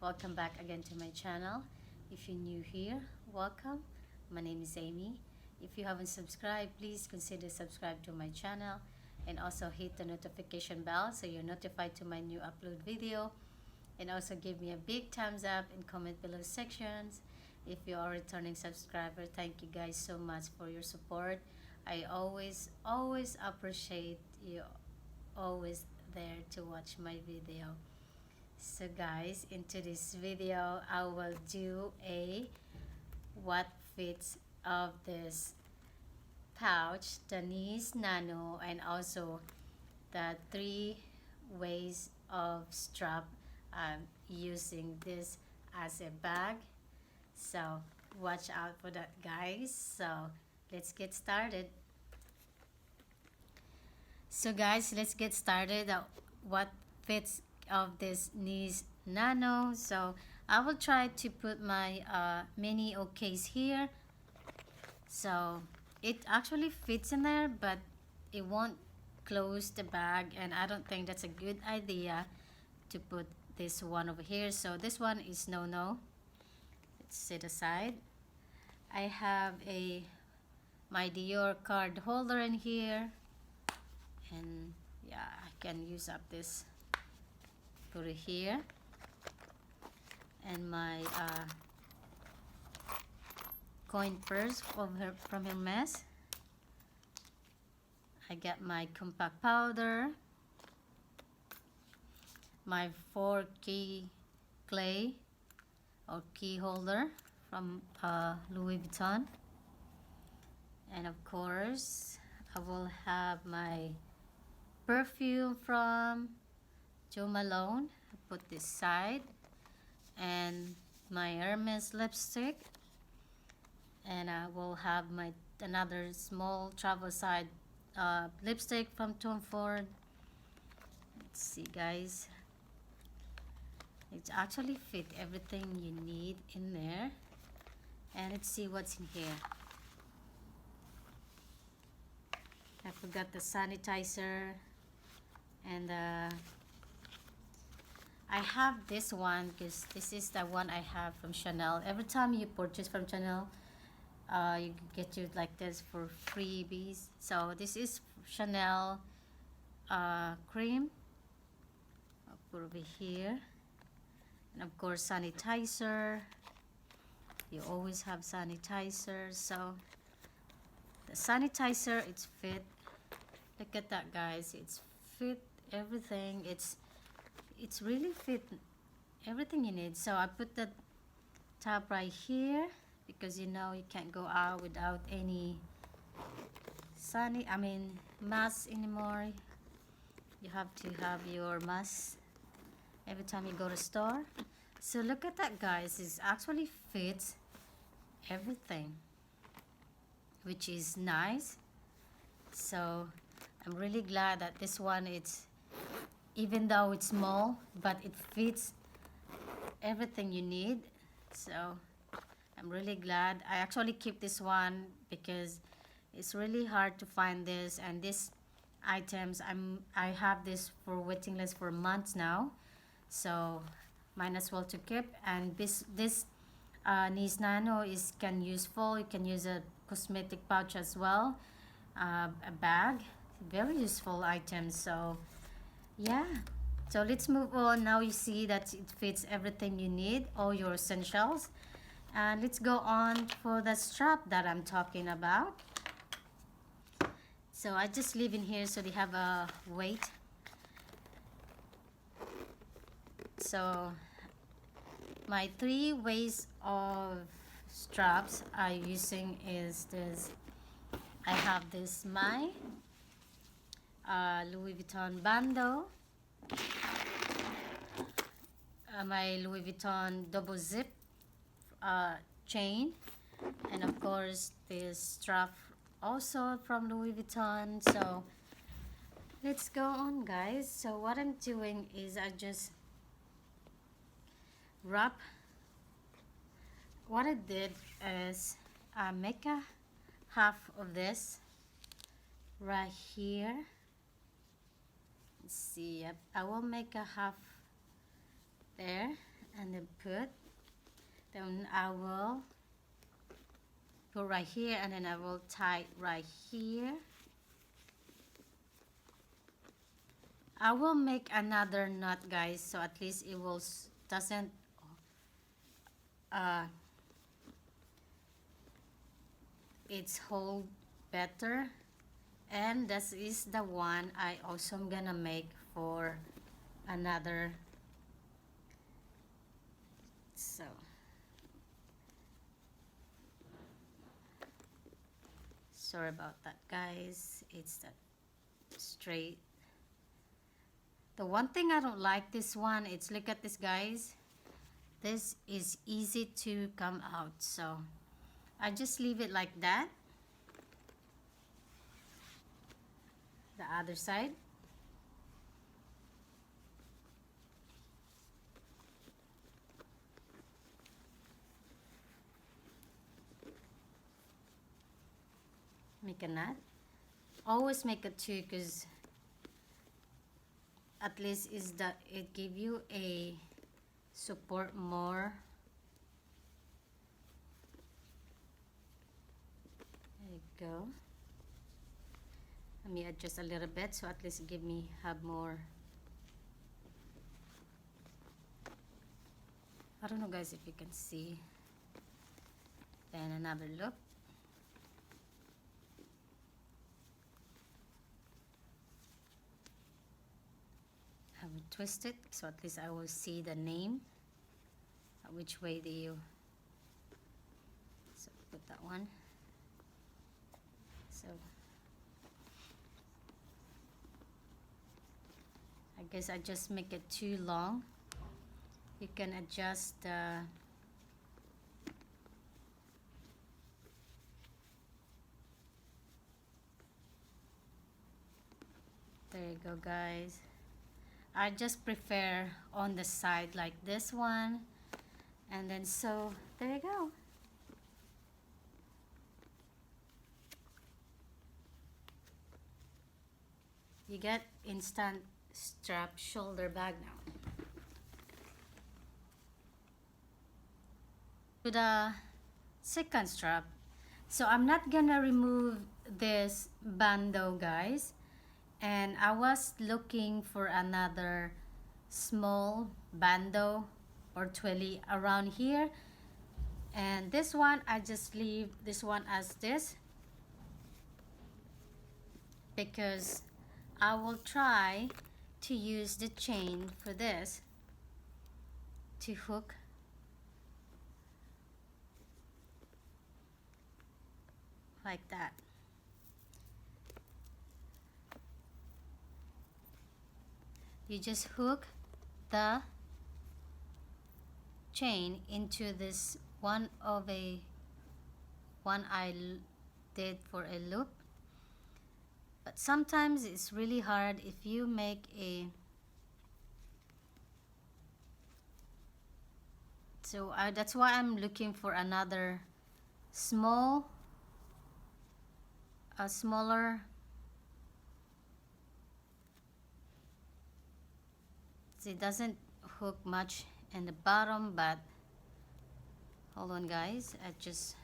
Welcome back again to my channel. If you're new here, welcome. My name is Amy. If you haven't subscribed, please consider subscribe to my channel and also hit the notification bell so you're notified to my new upload video. And also give me a big thumbs up and comment below sections. If you are a returning subscriber, thank you guys so much for your support. I always appreciate you always there to watch my video. So guys, into this video I will do a what fits of this pouch, the Nano, and also the 3 ways of strap. I'm using this as a bag, so watch out for that guys. So let's get started. So guys, let's get started. What fits of this Nano. So I will try to put my mini case here, so it actually fits in there, but it won't close the bag, and I don't think that's a good idea to put this one over here. So this one is no. Let's set aside. I have my Dior card holder in here, and yeah, I can use up this, put it here, and my coin purse from Hermes. I got my compact powder, my 4 key clay or key holder from Louis Vuitton, and of course I will have my perfume from Jo Malone. I put this side, and my Hermes lipstick, and I will have another small travel side lipstick from Tom Ford. Let's see guys, it actually fit everything you need in there. And let's see what's in here. I forgot the sanitizer, and I have this one because this is the one I have from Chanel. Every time you purchase from Chanel, you get you like this for freebies. So this is Chanel cream. I'll put over here, and of course sanitizer. You always have sanitizer. So the sanitizer, it's fit. Look at that guys, it's fit everything. It's really fit everything you need. So I put the tab right here because you know you can't go out without any mask anymore. You have to have your mask every time you go to store. So look at that guys, it actually fits everything, which is nice. So I'm really glad that this one, even though it's small, but it fits everything you need. So I'm really glad. I actually keep this one because it's really hard to find this, and these items I have this for waiting list for months now, so might as well to keep. And this Nano can use full. You can use a cosmetic pouch as well, a bag, very useful item. So yeah, so let's move on. Now you see that it fits everything you need, all your essentials. And let's go on for the strap that I'm talking about. So I just leave in here so they have a weight. So my 3 ways of straps I'm using is this. I have this my Louis Vuitton bando, my Louis Vuitton double zip chain, and of course this strap also from Louis Vuitton. So let's go on guys. So what I'm doing is I just wrap. What I did is I make a half of this right here. Let's see, I will make a half there, and then I will go right here, and then I will tie right here. I will make another knot, guys, so at least it will doesn't it's hold better. And this is the one I also am gonna make for another. So sorry about that, guys. It's that straight. The one thing I don't like this one, it's look at this, guys. This is easy to come out, so I just leave it like that. The other side. Make a knot. Always make a two, because at least is that it give you a support more. There you go. Let me adjust a little bit, so at least give me have more. I don't know, guys, if you can see. Then another loop. I will twist it, so at least I will see the name. Which way do you? So put that one. So I guess I just make it too long. You can adjust the there you go, guys. I just prefer on the side like this one, and then so there you go. You get instant strap shoulder bag now. To the second strap, so I'm not gonna remove this bando, guys, and I was looking for another small bando or twilly around here, and this one I just leave this one as this, because I will try to use the chain for this to hook like that. You just hook the chain into this one I did for a loop, but sometimes it's really hard if you make a that's why I'm looking for another smaller it doesn't hook much in the bottom, but hold on, guys, I just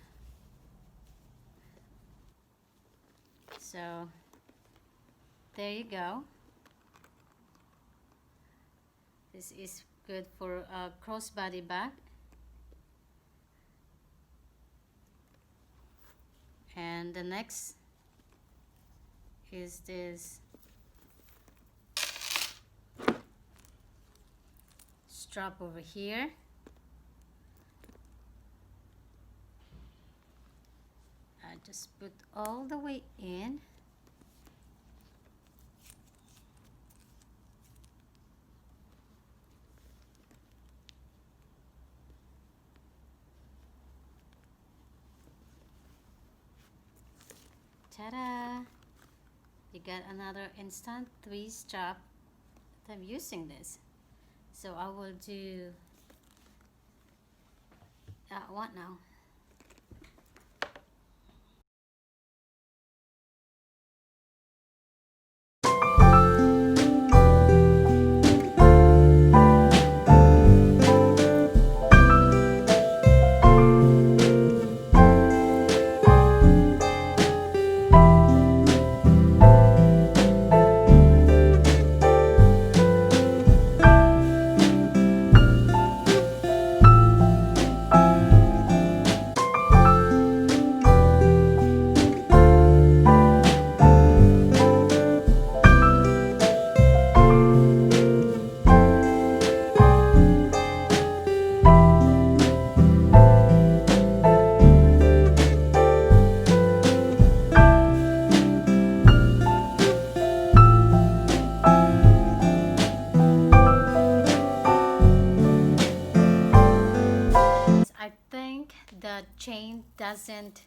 so there you go. This is good for a crossbody bag. And the next is this strap over here. I just put all the way in. Ta-da! You got another instant 3 strap that I'm using this. So I will do what now? doesn't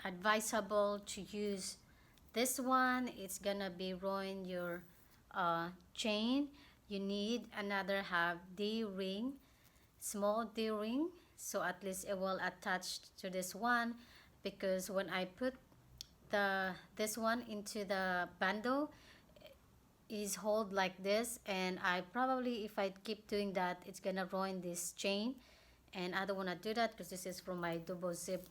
advisable to use this one. It's gonna be ruin your chain. You need another half D-ring, small D-ring, so at least it will attach to this one, because when I put this one into the bundle, is hold like this, and I probably, if I keep doing that, it's gonna ruin this chain, and I don't want to do that because this is from my double zip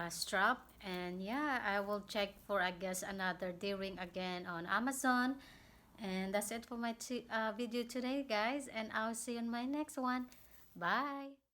strap. And yeah, I will check for, I guess, another D-ring again on Amazon. And that's it for my video today, guys, and I'll see you in my next one. Bye.